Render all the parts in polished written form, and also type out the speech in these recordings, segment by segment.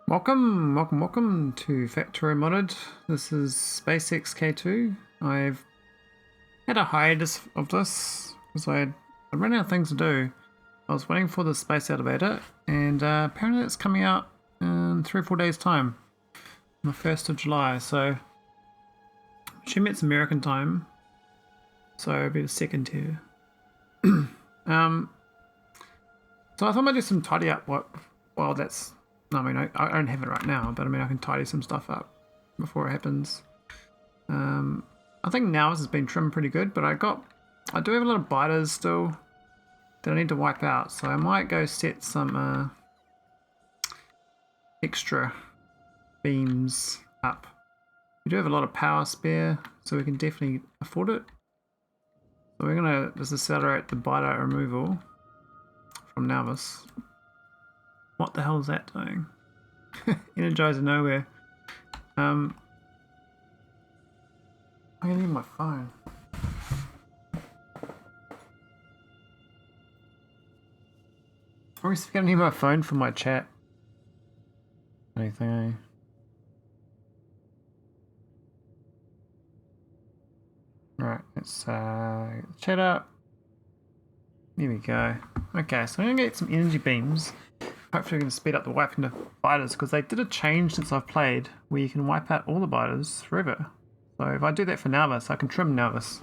Welcome to Factorio Modded. This is Space XK2. I've had a hiatus of this because I ran out of things to do. I was waiting for the space elevator, and apparently it's coming out in 3 or 4 days time, on the 1st of July. So, assume it's American time, so it'll be the 2nd here. So I thought I might do some tidy up while that's. I mean, I don't have it right now, but I mean, I can tidy some stuff up before it happens. I think Nauvis has been trimmed pretty good, but I do have a lot of biters still that I need to wipe out, so I might go set some extra beams up. We do have a lot of power spare, so we can definitely afford it. So we're gonna just accelerate the biter removal from Nauvis. What the hell is that doing? Energizer nowhere. I'm gonna need my phone. I always gonna need my phone for my chat. Anything? Right, let's chat up. There we go. Okay, so I'm gonna get some energy beams. Hopefully we can speed up the wiping of biters, because they did a change since I've played where you can wipe out all the biters forever. So if I do that for Nauvis, I can trim Nauvis.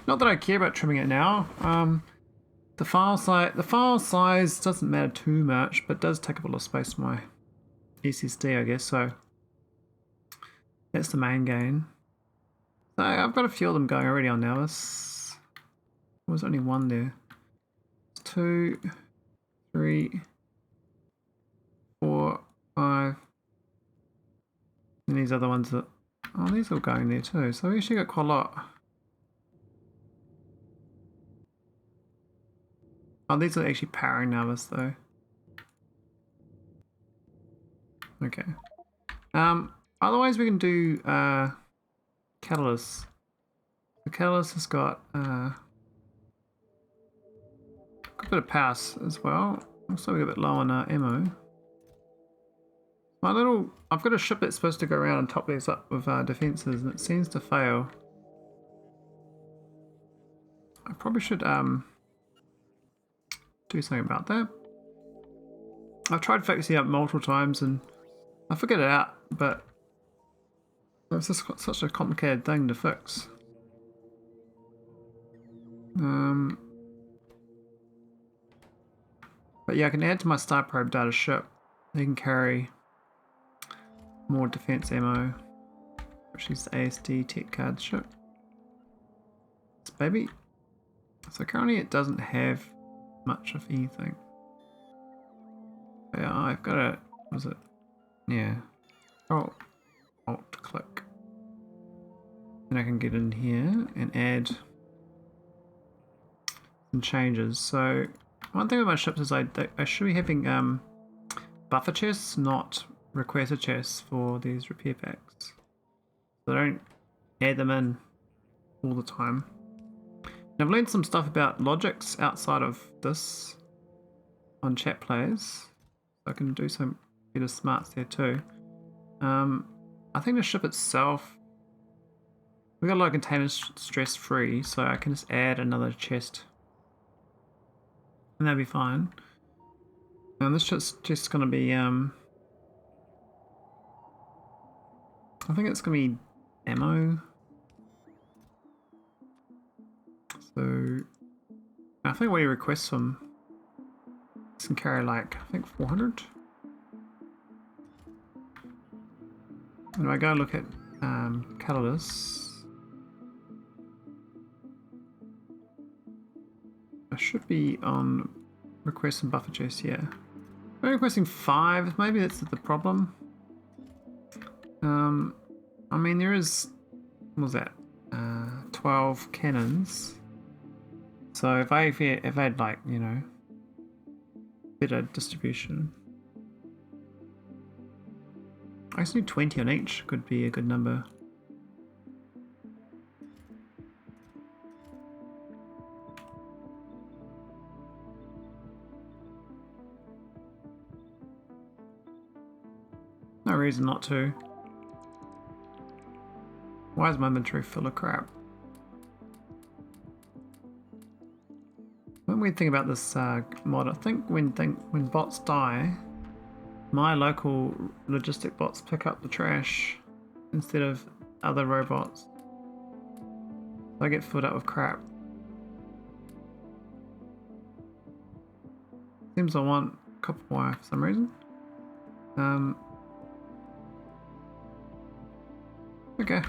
Not that I care about trimming it now. The file size doesn't matter too much, but does take up a lot of space on my SSD, I guess. So that's the main gain. So I've got a few of them going already on Nauvis. There was only one there. 2, 3, 4, 5. And these other ones that, oh, these are all going there too. So we actually got quite a lot. Oh, these are actually powering Nauvis though. Okay. Otherwise we can do Catalyst. The Catalyst has got a bit of power as well. Looks like we're a bit low on ammo. I've got a ship that's supposed to go around and top these up with defenses, and it seems to fail. I probably should do something about that. I've tried fixing it up multiple times and I figured it out, but it's just such a complicated thing to fix. But yeah, I can add to my star probe data ship. They can carry more defense ammo, which is the ASD tech card ship. This baby. So currently it doesn't have much of anything. But yeah, I've got a, was it? Yeah. Oh, Alt click. Then I can get in here and add some changes. So one thing with my ships is I should be having buffer chests, not requester chests for these repair packs. So I don't add them in all the time. And I've learned some stuff about logics outside of this on chat plays. So I can do some bit of smarts there too. I think the ship itself, we got a lot of containers stress free, so I can just add another chest and that'll be fine. And this shit's just gonna be I think it's gonna be ammo. So I think what he requests from this can carry like I think 400. And if I go look at catalysts, I should be on request and buffer chest, yeah. I'm requesting 5, maybe that's the problem. I mean there is, what was that? 12 cannons. So if I had like, you know, better distribution. I just need 20 on each, could be a good number. No reason not to. Why is my inventory full of crap? One weird thing about this mod, I think when bots die, my local logistic bots pick up the trash instead of other robots. I get filled up with crap. Seems I want copper wire for some reason. Okay.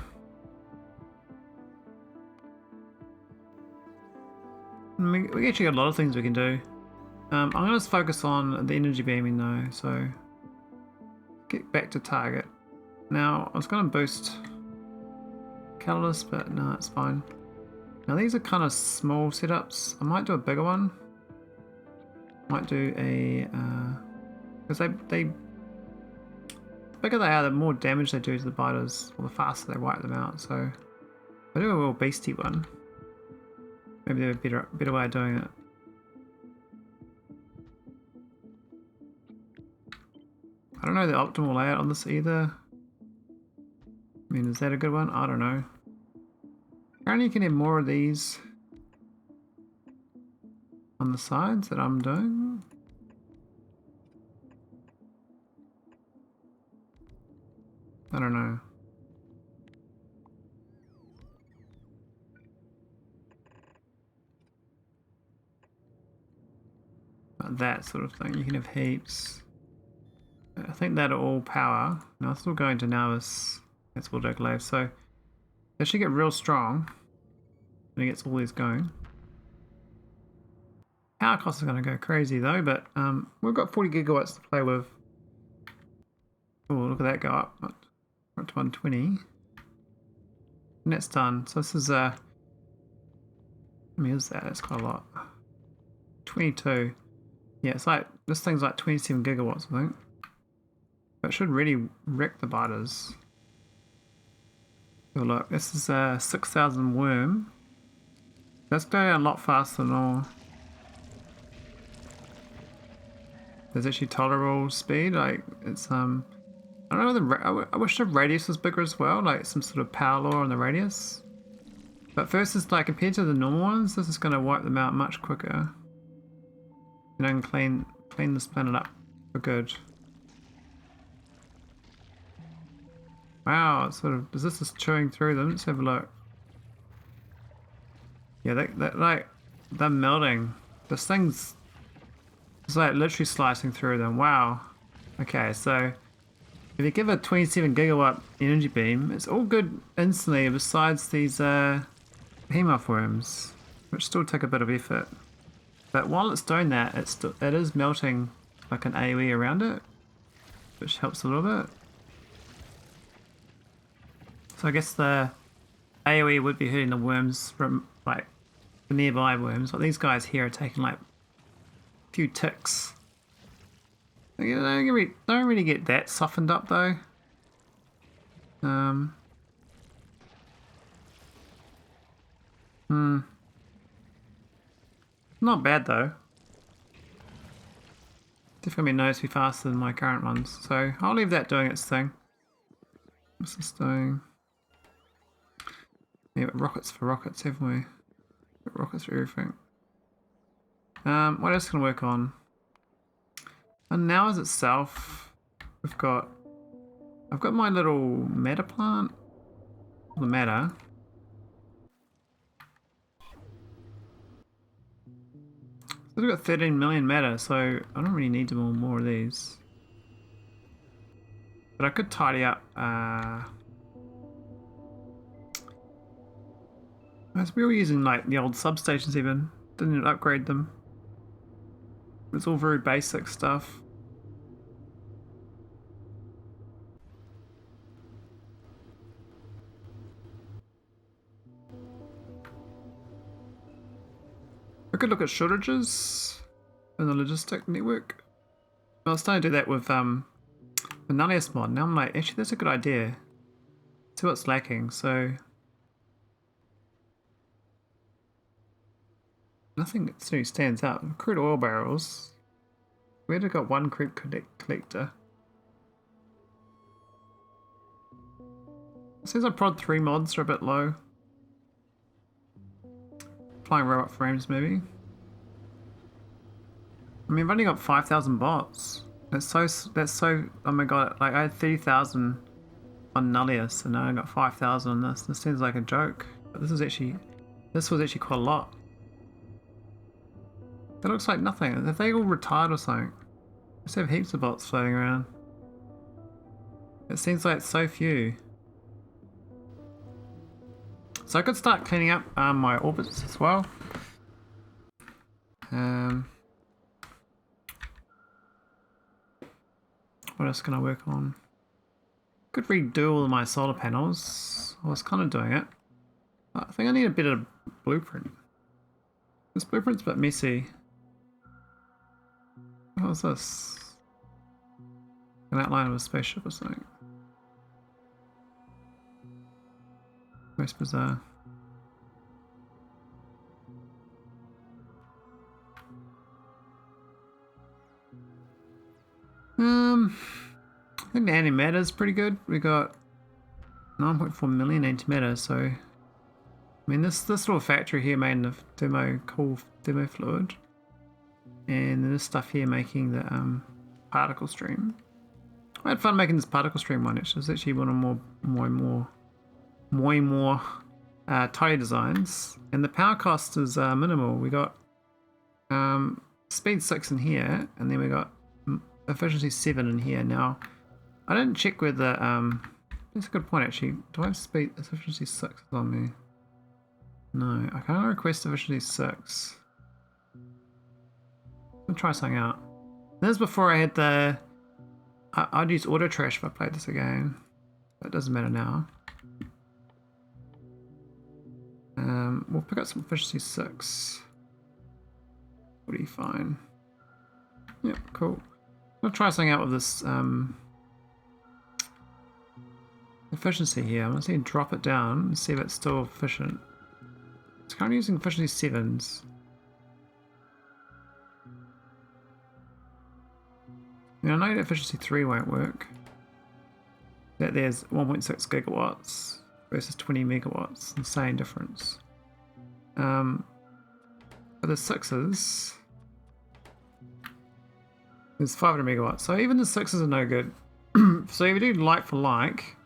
We actually got a lot of things we can do. I'm going to focus on the energy beaming though, so get back to target. Now, I was going to boost catalyst, but no, it's fine. Now these are kind of small setups. I might do a bigger one. Might do a because the bigger they are, the more damage they do to the biters, or the faster they wipe them out. So if I do a real beastie one, maybe there's a better way of doing it. I don't know the optimal layout on this either. I mean, is that a good one? I don't know. Apparently you can have more of these on the sides that I'm doing. I don't know. Like that sort of thing. You can have heaps. I think that'll all power. Now it's still going to Nauvis. That's what Glaive. So they should get real strong when it gets all these going. Power costs are going to go crazy though, but we've got 40 gigawatts to play with. Oh, look at that go up. We're up to 120. And that's done. So this is how many is that? That's quite a lot. 22. Yeah, it's like, this thing's like 27 gigawatts, I think. But it should really wreck the biters. Oh look, this is a 6,000 worm. That's going a lot faster than normal. There's actually tolerable speed, like it's I don't know, I wish the radius was bigger as well, like some sort of power law on the radius. But first, it's like compared to the normal ones, this is going to wipe them out much quicker. And I can clean this planet up for good. Wow, it's sort of, is this just chewing through them? Let's have a look. Yeah, that like, they're melting. This thing's, it's like literally slicing through them. Wow. Okay, so if you give a 27 gigawatt energy beam, it's all good instantly besides these behemoth worms, which still take a bit of effort. But while it's doing that, it is melting like an AoE around it, which helps a little bit. So I guess the AoE would be hurting the worms from like the nearby worms. Like these guys here are taking like a few ticks. You don't really get that softened up though. Not bad though. Definitely knows to be faster than my current ones. So I'll leave that doing its thing. What's this doing? Yeah, but rockets for rockets, haven't we? Got rockets for everything. What else can I work on? And now as itself, I've got my little matter plant. The matter. So we've got 13 million matter, so I don't really need more of these. But I could tidy up. We were using like the old substations even. Didn't even upgrade them. It's all very basic stuff. I could look at shortages in the logistic network. I was starting to do that with the Nauvis mod. Now I'm like, actually that's a good idea. See what's lacking, so nothing really stands out. Crude oil barrels. We had got one crude collector. It says I prod 3 mods are a bit low. Flying robot frames maybe. I mean, I've only got 5,000 bots. That's so, oh my god, like I had 30,000 on Nullius and now I got 5,000 on this. This seems like a joke, but this was actually quite a lot. That looks like nothing. If they all retired or something, let's have heaps of bots floating around. It seems like so few. So I could start cleaning up my orbits as well. What else can I work on? Could redo all of my solar panels. I was kind of doing it. I think I need a bit of blueprint. This blueprint's a bit messy. What was this? An outline of a spaceship or something. Most bizarre. I think the antimatter is pretty good. We got 9.4 million antimatter, so I mean this little factory here made of demo fluid, and then this stuff here making the particle stream. I had fun making this particle stream one. It's actually one of more tidy designs, and the power cost is minimal. We got speed 6 in here, and then we got efficiency 7 in here. Now I didn't check whether that's a good point actually. Do I have speed efficiency 6 on me? No, I can't request efficiency 6. I'll try something out. This is before I had the I'd use auto trash if I played this again, but it doesn't matter now. We'll pick up some efficiency 6. What do you find? Yep, cool. I'll try something out with this efficiency here. I'm going to see drop it down and see if it's still efficient. It's currently using efficiency 7s. Now I know efficiency 3 won't work. That there's 1.6 gigawatts versus 20 megawatts. Insane difference. For the 6s, there's 500 megawatts. So even the 6s are no good. So if you do like for like,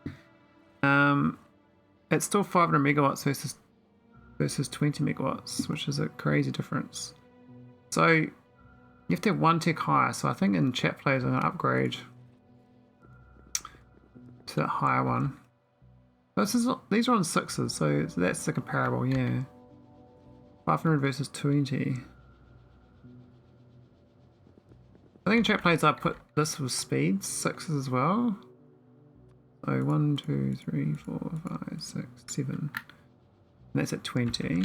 it's still 500 megawatts versus 20 megawatts, which is a crazy difference. So you have to have 1 tick higher. So I think in chat plays I'm going to upgrade to that higher one. These are on 6s, so that's the comparable, yeah. 500 versus 20. I think in chat plays I put this with speeds, 6s as well. So 1, 2, 3, 4, 5, 6, 7. And that's at 20.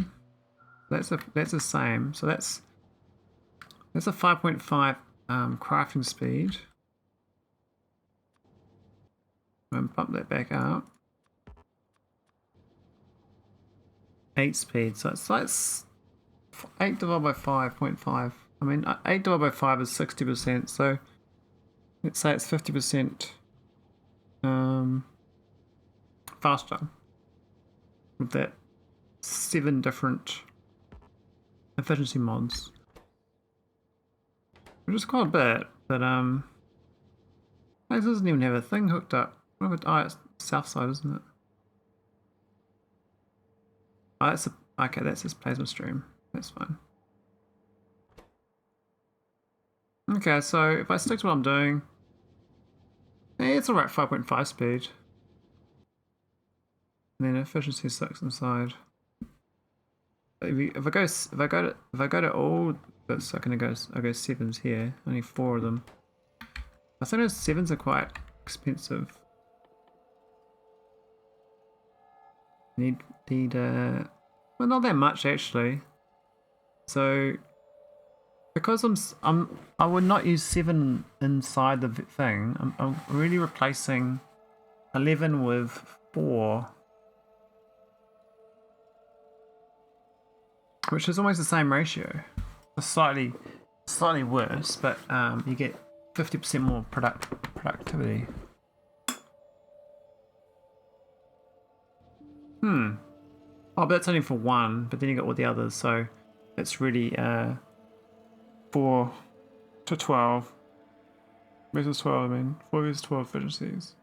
That's the same. So that's a 5.5 crafting speed. I'm gonna bump that back up. 8 speed. So it's like 8 divided by 5.5. I mean, 8 divided by 5 is 60%. So let's say it's 50% faster with that 7 different efficiency mods, which is quite a bit. But it doesn't even have a thing hooked up. Oh, it's south side, isn't it? Oh, okay, that's his plasma stream. That's fine. Okay, so if I stick to what I'm doing, it's alright, 5.5 speed. And then efficiency 6 inside. If I go to all bits, I go 7s here. Only 4 of them. I think those 7s are quite expensive. Need well, not that much actually. So because I would not use 7 inside the thing. I'm really replacing 11 with 4, which is almost the same ratio. It's slightly worse, but you get 50% more productivity. Oh, but that's only for one, but then you got all the others, so it's really 4 to 12 versus 12, I mean. 4 versus 12 efficiencies.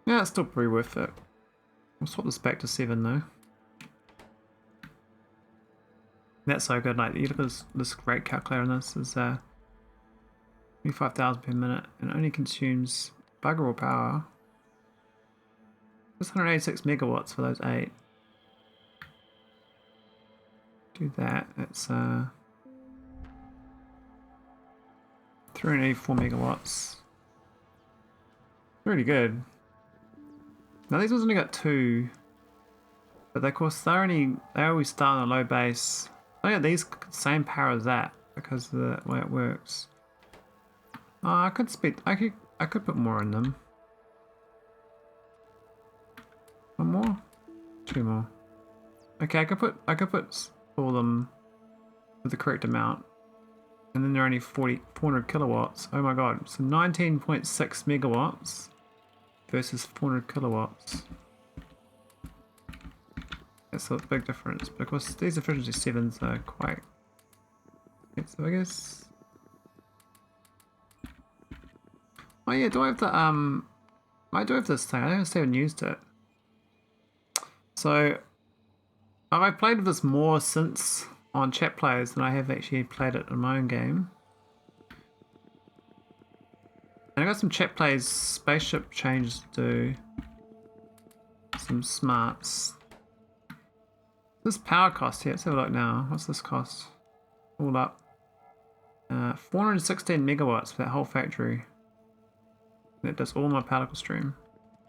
Yeah, it's still pretty worth it. We'll swap this back to 7 though. That's so good. Like, you look at this rate calculator on this is 25,000 per minute and only consumes bugger all power. Just 186 megawatts for those 8. Do that. It's 384 megawatts. Really good. Now these ones only got 2, but of course they always start on a low base. I got these same power as that because of the way it works. I could put more in them. One more? 2 more. Okay, I could put all of them with the correct amount. And then they're only 400 kilowatts. Oh my god. So 19.6 megawatts versus 400 kilowatts. That's a big difference. But of course these efficiency 7s are quite expensive, I guess. Oh yeah, do I have the I do have this thing. I haven't used it. So I've played with this more since on chat players than I have actually played it in my own game. And I got some chat players spaceship changes to do. Some smarts. This power cost here, let's have a look now. What's this cost? All up. 416 megawatts for that whole factory. That does all my particle stream.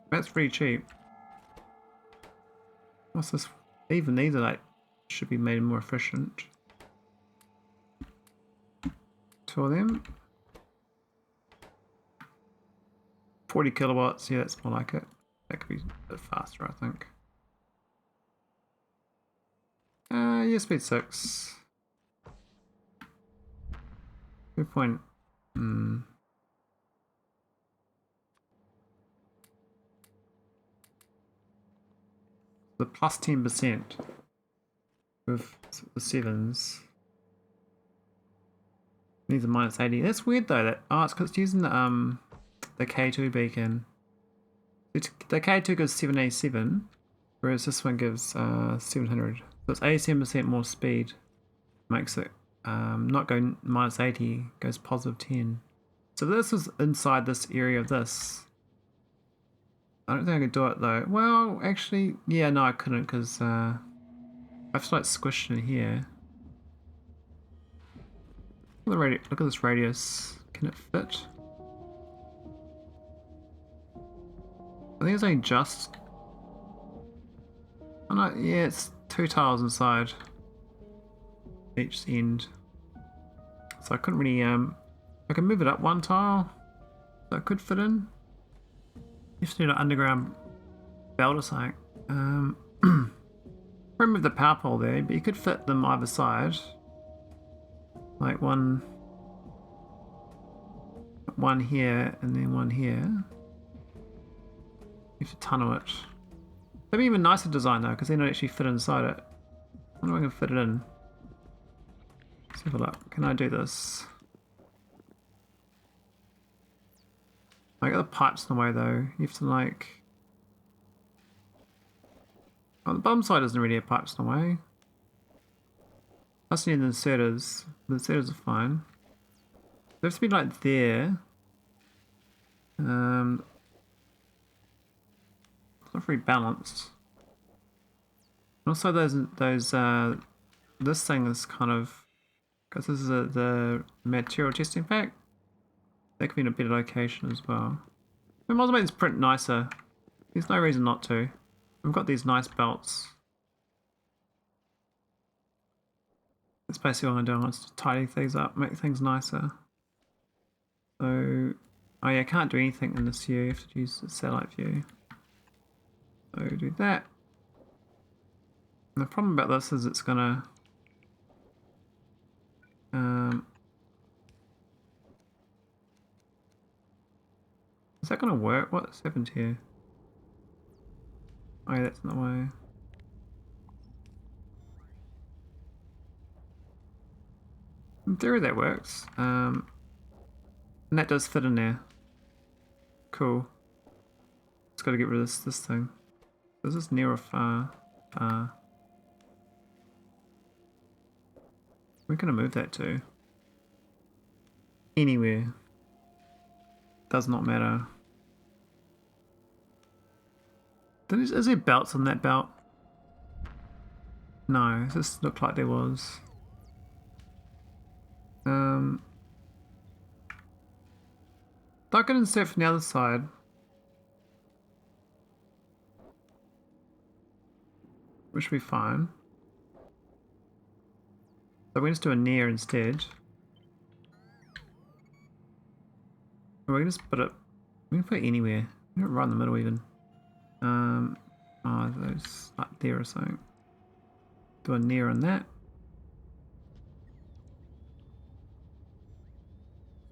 That's pretty cheap. What's this? Even these are like should be made more efficient. 2 of them. 40 kilowatts, yeah, that's more like it. That could be a bit faster, I think. Yeah, speed 6. Good point. The plus 10% with the 7s. These are minus 80. That's weird though. It's because it's using the K2 beacon. The K2 gives 787, whereas this one gives 700. So it's 87% more speed. Makes it not go minus 80, goes positive 10. So this is inside this area of this. I don't think I could do it though. Well, actually, yeah, no, I couldn't because I have to like squish in here. Look at this radius. Can it fit? I think it's only just. Oh no, yeah, it's 2 tiles inside each end. So I couldn't really I can move it up 1 tile. So it could fit in. You have to do an underground belt or something. Remove the power pole there, but you could fit them either side. Like one here and then one here. You have to tunnel it. That'd be even nicer design though, because then it actually fit inside it. I wonder if I can fit it in. Let's have a look. Can I do this? I got the pipes in the way though. You have to like. Oh, the bottom side isn't really a pipes in the way. Plus, you need the inserters. The inserters are fine. They have to be like there. It's not very balanced. Also, this thing is kind of, because this is the material testing pack. That could be in a better location as well. We might as well make this print nicer. There's no reason not to. We've got these nice belts. That's basically what I'm doing. It's just tidying things up, make things nicer. So, oh yeah, I can't do anything in this view. You have to use the satellite view. So do that. And the problem about this is it's gonna that gonna work? What's happened here? Oh, yeah, that's in the way. In theory that works. And that does fit in there. Cool. Just gotta get rid of this thing. Is this near or far? Far. We're gonna move that to anywhere. Does not matter. Is there belts on that belt? No, this looked like there was. I could insert from the other side. Which should be fine. So we just do a near instead. Or we can just put it. We can put it anywhere. We can right in the middle even. Oh, those up there or something. Do a near on that.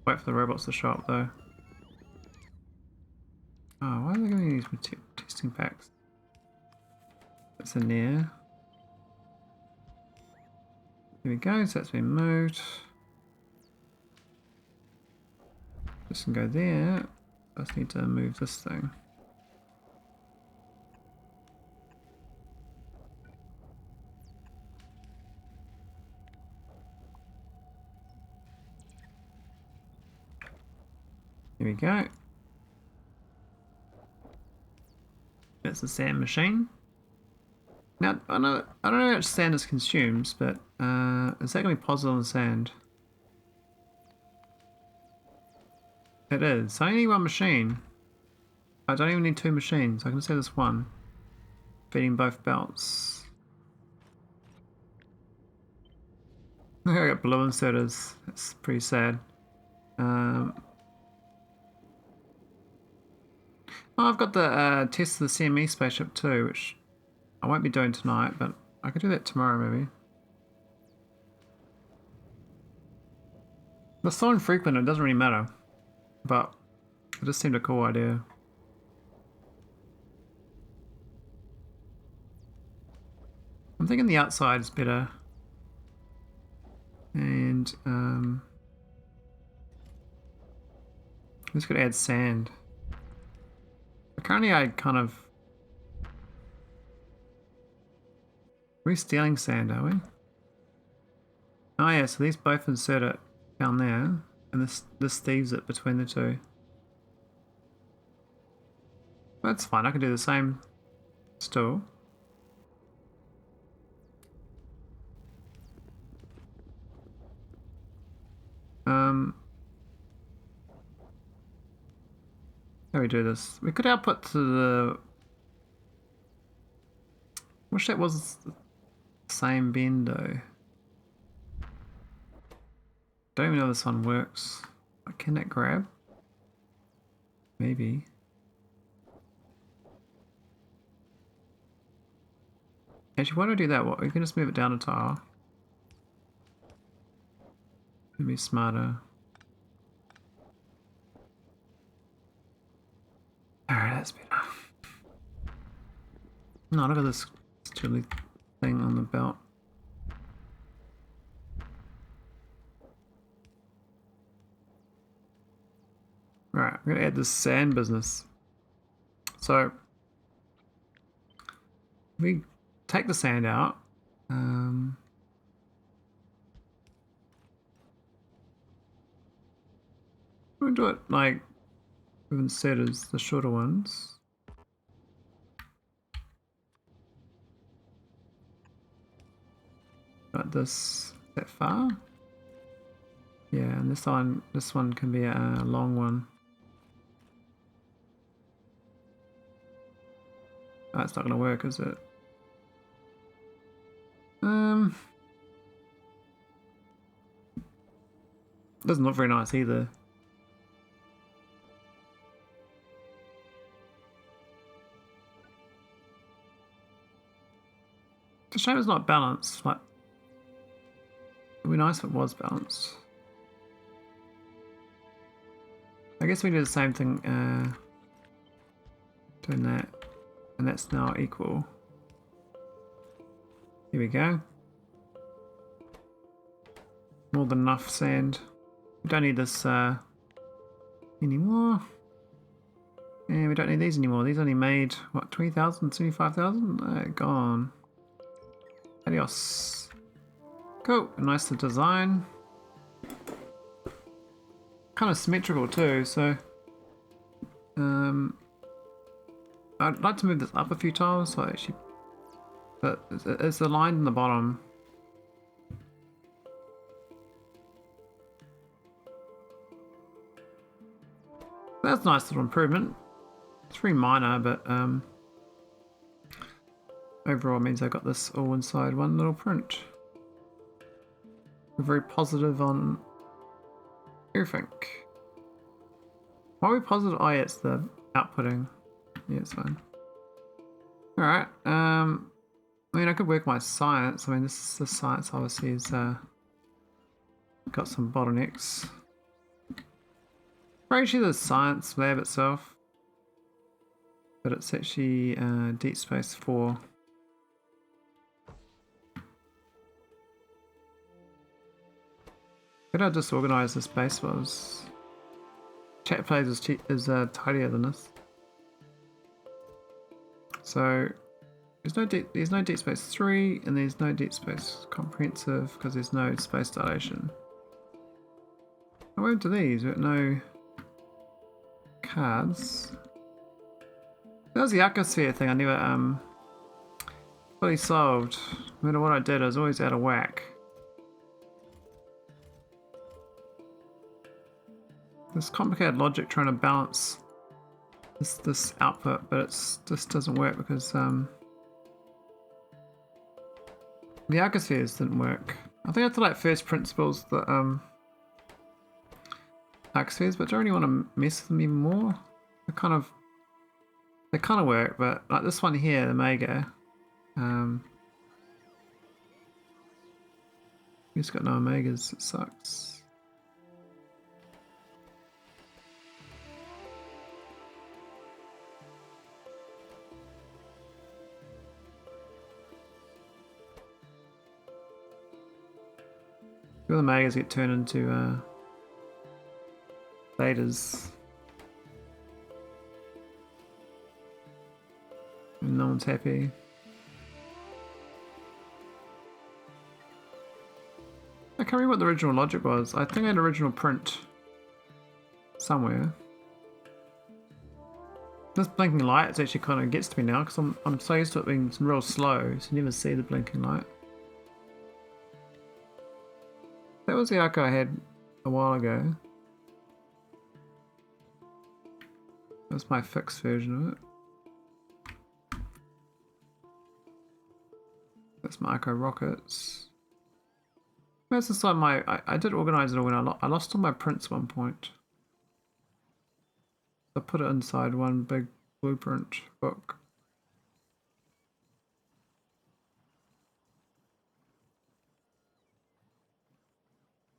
Wait for the robots to show up though. Oh, why are they giving me these testing packs? That's a near. Here we go, so that's been moved. This can go there. I just need to move this thing. Here we go. That's the sand machine. Now, I don't know how much sand this consumes, but is that going to be positive on the sand? It is. So I only need one machine. I don't even need two machines. I can just have this one. Feeding both belts. I got blue inserters. That's pretty sad. Oh, I've got the test of the CME spaceship too, which I won't be doing tonight, but I could do that tomorrow maybe. They're so infrequent it doesn't really matter, but it just seemed a cool idea. I'm thinking the outside is better. And I'm just gonna add sand. Currently I kind of... We're stealing sand, are we? Oh yeah, so these both insert it down there, and this thieves it between the two. That's fine, I can do the same still. How do we do this? We could output to the... Wish that was the same bend though. Don't even know this one works. Can that grab? Maybe. Actually, why do I do that? What? We can just move it down a tile. It'd be smarter. Alright, that's better. No, look at this silly thing on the belt. Right, I'm gonna add this sand business. So we take the sand out. We'll do it like with inserters, the shorter ones. Like this, that far? Yeah, and this one can be a long one. That's not gonna work, is it? Doesn't look very nice either. It's a shame it's not balanced. Like, it'd be nice if it was balanced. I guess we do the same thing Doing that. And that's now equal. Here we go. More than enough sand. We don't need this anymore. And we don't need these anymore. These only made, what, 20,000, 75,000? Gone. Adios. Cool. Nice to design. Kind of symmetrical too, so I'd like to move this up a few tiles, so actually, but it's aligned in the bottom. That's a nice little improvement. It's very minor, but overall means I got this all inside one little print. We're very positive on everything. Why are we positive? Oh yeah, it's the outputting. Yeah, it's fine. Alright, I mean I could work my science. I mean the science obviously is got some bottlenecks. Or actually the science lab itself. But it's actually Deep Space 4. Could I disorganize the space was? Chat plays is tidier than this. So there's no Deep Space 3 and there's no Deep Space Comprehensive because there's no space dilation. I went to these but no cards. That was the Arcosphere thing I never fully solved. No matter what I did, I was always out of whack. This complicated logic trying to balance this output, but it's just doesn't work because the Arcospheres didn't work. I think I have to like first principles the Arcospheres, but I don't really want to mess with them even more. They kind of work, but like this one here, the Mega. It's got no Omegas, it sucks. The Megas get turned into Betas. And no one's happy. I can't remember what the original logic was. I think I had an original print somewhere. This blinking light actually kind of gets to me now because I'm so used to it being real slow, so you never see the blinking light. That was the Arco I had a while ago. That's my fixed version of it. That's my Arco rockets. That's inside my. I did organize it all when I lost all my prints at one point. I put it inside one big blueprint book.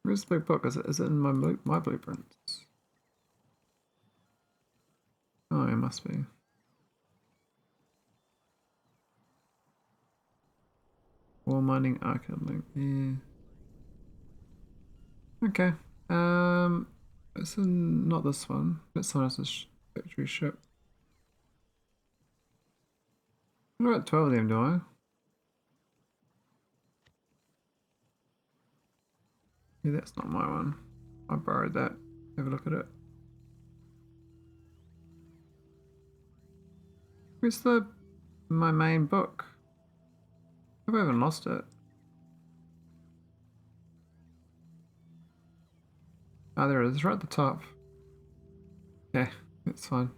Where's the big book? Is it in my blueprints? Oh, it must be. Ore mining archive link. Yeah. Okay. It's not this one. It's someone else's factory ship. What about 12 of them, do I? Yeah, that's not my one. I borrowed that. Have a look at it. Where's my main book? I haven't lost it. Oh, there it is, right at the top. Yeah, that's fine.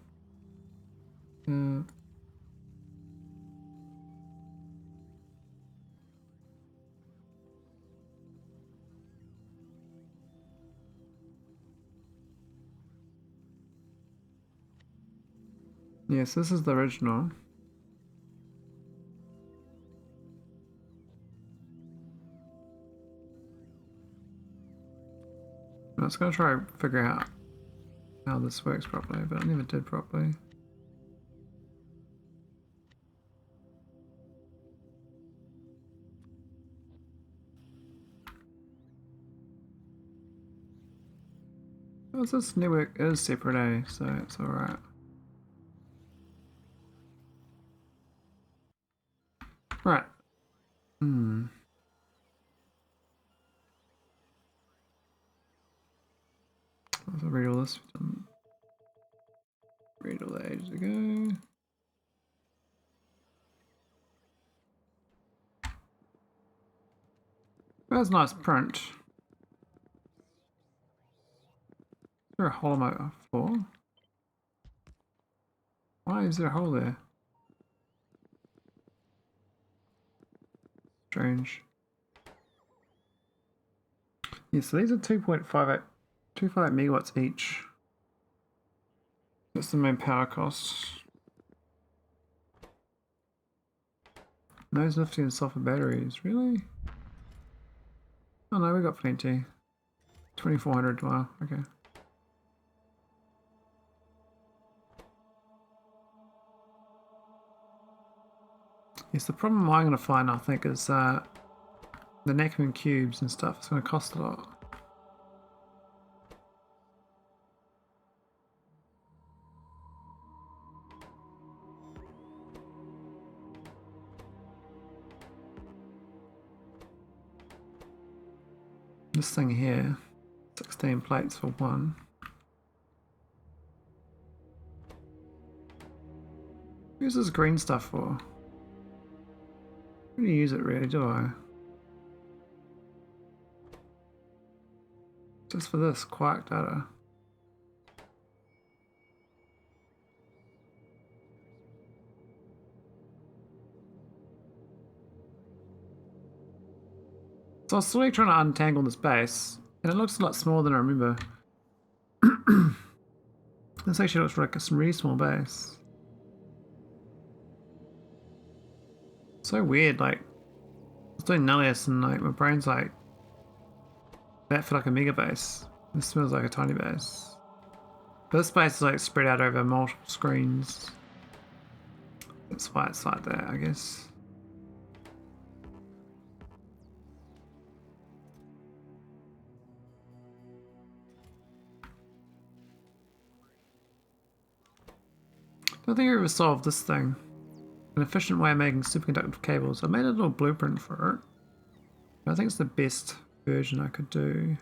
Yes, this is the original. I was going to try and figure out how this works properly, but I never did properly. Oh, this network is separate, eh? So it's alright. Right. Hmm. Let's read all this. Read all that ages ago. That's a nice print. Is there a hole in my floor? Why is there a hole there? Strange. Yeah, so these are 2.58 megawatts each. That's the main power cost. Nose lifting and sulfur batteries, really? Oh no, we got plenty. 2400, wow, okay. Yes, the problem I'm going to find, I think, is the Neckerman cubes and stuff. It's going to cost a lot. This thing here, 16 plates for one. Who's this green stuff for? I don't use it really, do I? Just for this quark data. So I was slowly trying to untangle this base, and it looks a lot smaller than I remember. This actually looks like a really small base. So weird, like, I was doing Nullius and like my brain's like, that felt like a mega base. This smells like a tiny base. But this base is like spread out over multiple screens. That's why it's like that, I guess. I don't think I ever solved this thing. An efficient way of making superconductive cables. I made a little blueprint for it. I think it's the best version I could do.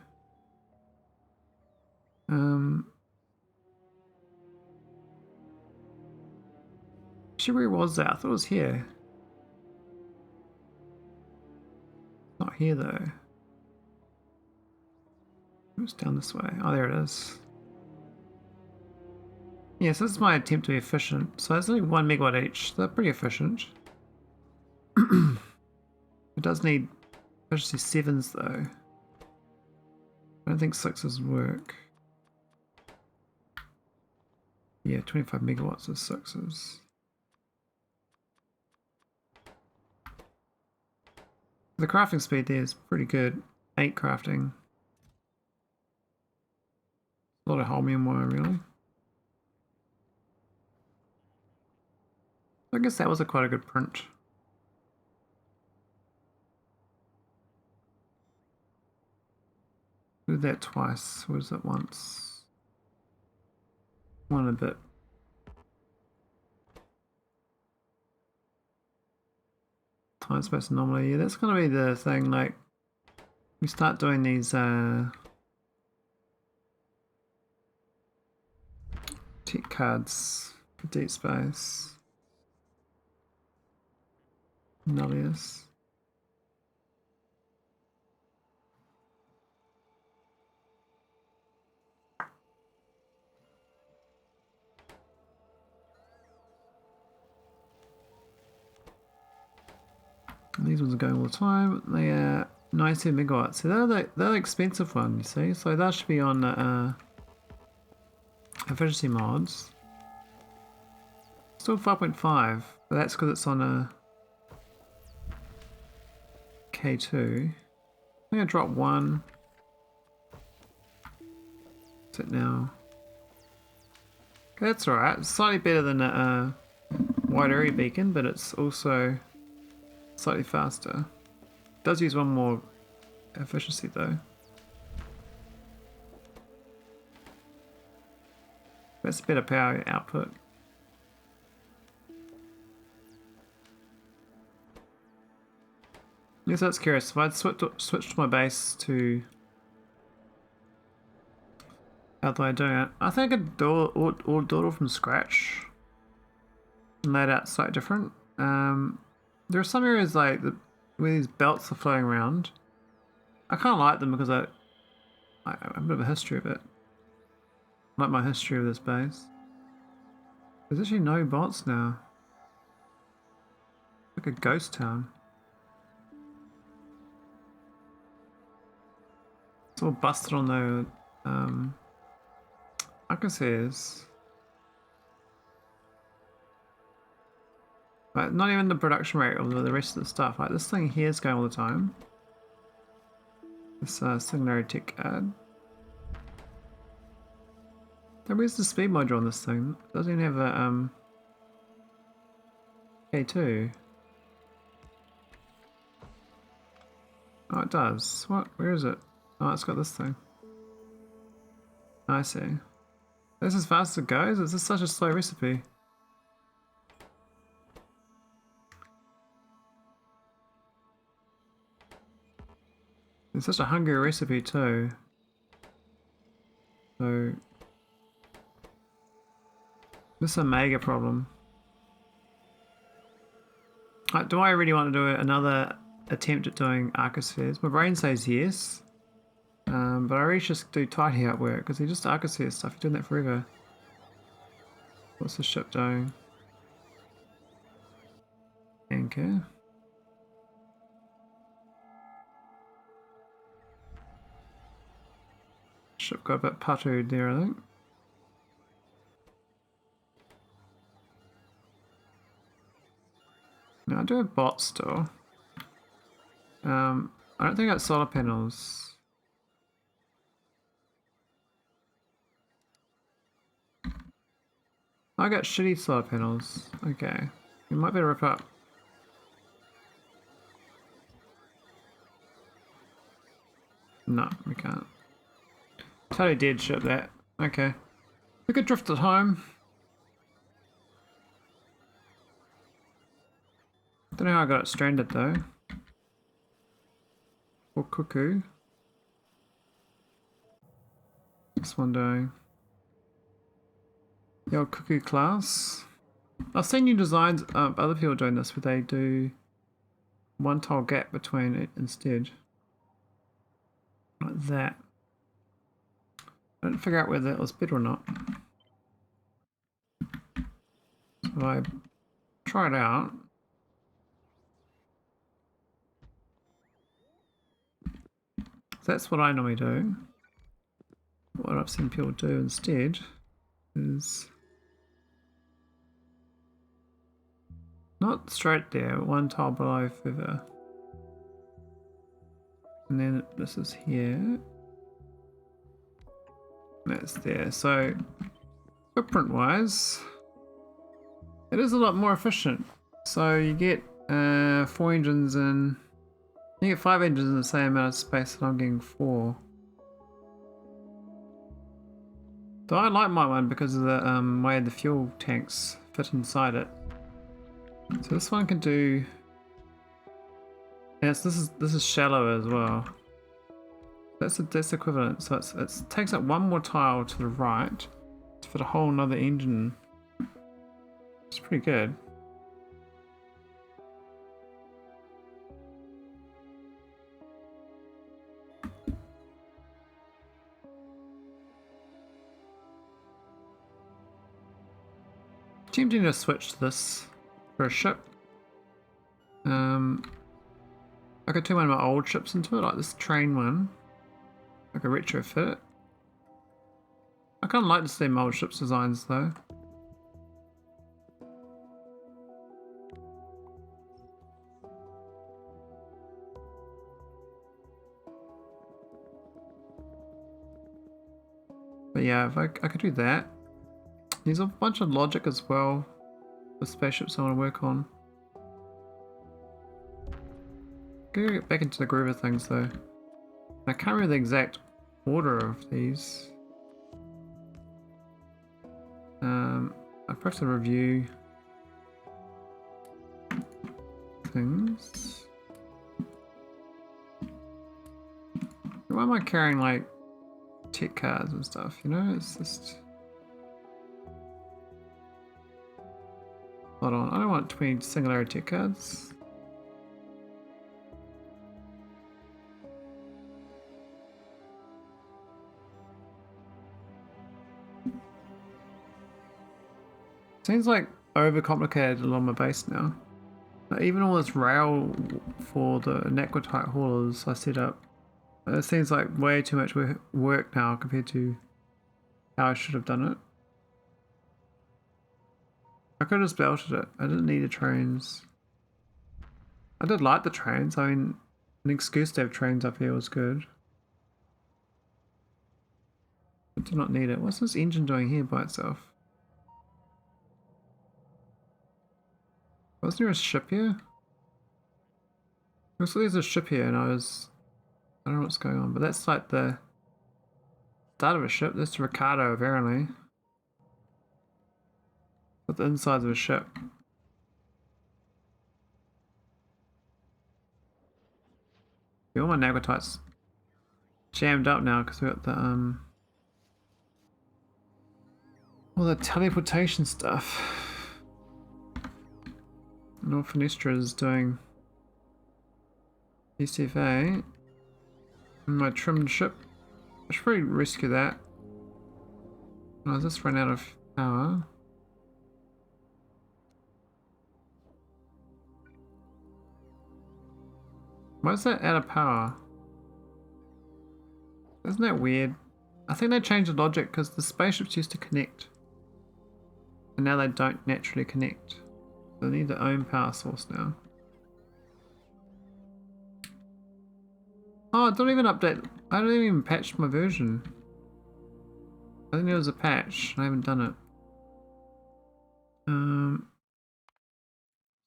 Actually, where was that? I thought it was here. Not here though. It was down this way. Oh, there it is. Yes, this is my attempt to be efficient. So it's only 1 megawatt each. They're pretty efficient. It does need efficiency 7s though. I don't think 6s work. Yeah, 25 megawatts is 6s. The crafting speed there is pretty good. 8 crafting. A lot of holmium wire, really. I guess that was quite a good print. Did that twice. Was it once? One a bit. Time space anomaly. Yeah, that's gonna be the thing. Like, we start doing these tech cards for deep space. Nullius. And these ones are going all the time. They are 92 megawatts. So they're the expensive one, you see. So that should be on efficiency mods. Still 5.5, but that's because it's on a K2. I'm gonna drop one. What's it now? Okay, that's alright. It's slightly better than a wide area beacon, but it's also slightly faster. It does use one more efficiency though. That's better power output. Yes, that's curious. If I'd switched my base to how do I do it? I think I could do it all from scratch and lay it out slightly different. There are some areas like where these belts are floating around. I kind of like them because I have a bit of a history of it. I like my history of this base. There's actually no bots now. Like a ghost town. It's all busted on the I can see this. Like, not even the production rate of the rest of the stuff. Like this thing here is going all the time. This Singularity Tech card. Then where's the speed module on this thing? It doesn't even have a K2. Oh, it does. What? Where is it? Oh, it's got this thing. I see. This is as fast as it goes? Is this such a slow recipe? It's such a hungry recipe too. So this is a mega problem. Like, do I really want to do another attempt at doing arcospheres? My brain says yes. But I really just do tidy up work because he just arcosphere stuff. You're doing that forever. What's the ship doing? Anchor. Ship got a bit puttered there, I think. Now I do have bots still. I don't think I got solar panels. I got shitty solar panels. Okay. We might better rip up. No, we can't. Totally dead ship that. Okay. We could drift it home. Don't know how I got it stranded though. Or cuckoo. This one doing. The old cuckoo class. I've seen new designs of other people doing this where they do one tile gap between it instead. Like that. I didn't figure out whether that was better or not. So I try it out. So that's what I normally do. What I've seen people do instead is not straight there, one tile below further. And then this is here. That's there. So footprint wise, it is a lot more efficient. So you get 4 engines in, you get 5 engines in the same amount of space that I'm getting 4. So I like my one because of the way the fuel tanks fit inside it. So this one can do, and this is shallower as well. That's equivalent. So it takes up one more tile to the right to fit a whole another engine. It's pretty good. Tempting to switch to this for a ship. I could turn one of my old ships into it, like this train one. I could retrofit it. I kind of like to see my old ships designs though. But yeah, if I could do that. There's a bunch of logic as well for spaceships I want to work on. Go get back into the groove of things though. I can't remember the exact order of these. I perhaps to review things. Why am I carrying like tech cards and stuff? You know, it's just. Hold on, I don't want 20 singularity tech cards. Seems like overcomplicated along my base now. Like even all this rail for the Nequitite haulers I set up, it seems like way too much work now compared to how I should have done it. I could have just belted it. I didn't need the trains. I did like the trains. I mean, an excuse to have trains up here was good. I did not need it. What's this engine doing here by itself? Wasn't there a ship here? Looks like there's a ship here and I don't know what's going on, but that's like the start of a ship. That's Ricardo apparently. With the insides of a ship. Yeah, all my Naglitites jammed up now because we got the all the teleportation stuff. And Finestra is doing ECFA. And my trimmed ship. I should probably rescue that. Oh, has this run out of power? Why is that out of power? Isn't that weird? I think they changed the logic because the spaceships used to connect. And now they don't naturally connect. They need their own power source now. Oh, I don't even update. I don't even patch my version. I think there was a patch. I haven't done it.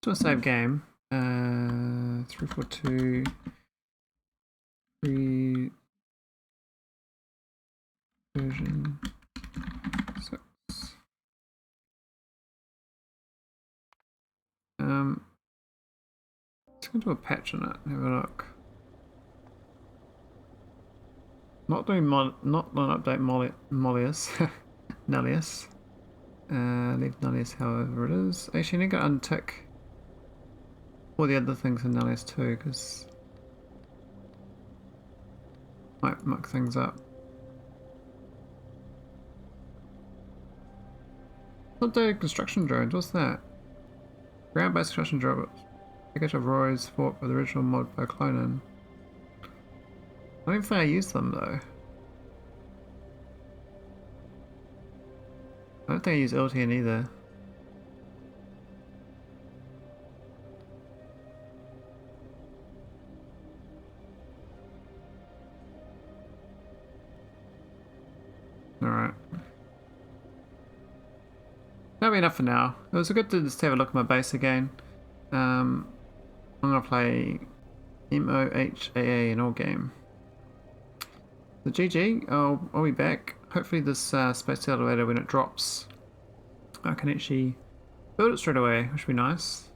Do a save game. 342 3 version 6. Let's go do a patch on it. Have a look. Not doing not an update Mollius. Nullius. Leave Nullius however it is. Actually, I need to untick all the other things in Nullius too, because might muck things up. Updated construction drones, what's that? Ground-based construction drone. Package of Roy's fought with the original mod by Clonin. I don't think I used them though. I don't think I use LTN either. Alright. That'll be enough for now. It was good to just have a look at my base again. I'm gonna play MOHAA in all game. The GG, I'll be back. Hopefully this space elevator, when it drops, I can actually build it straight away, which would be nice.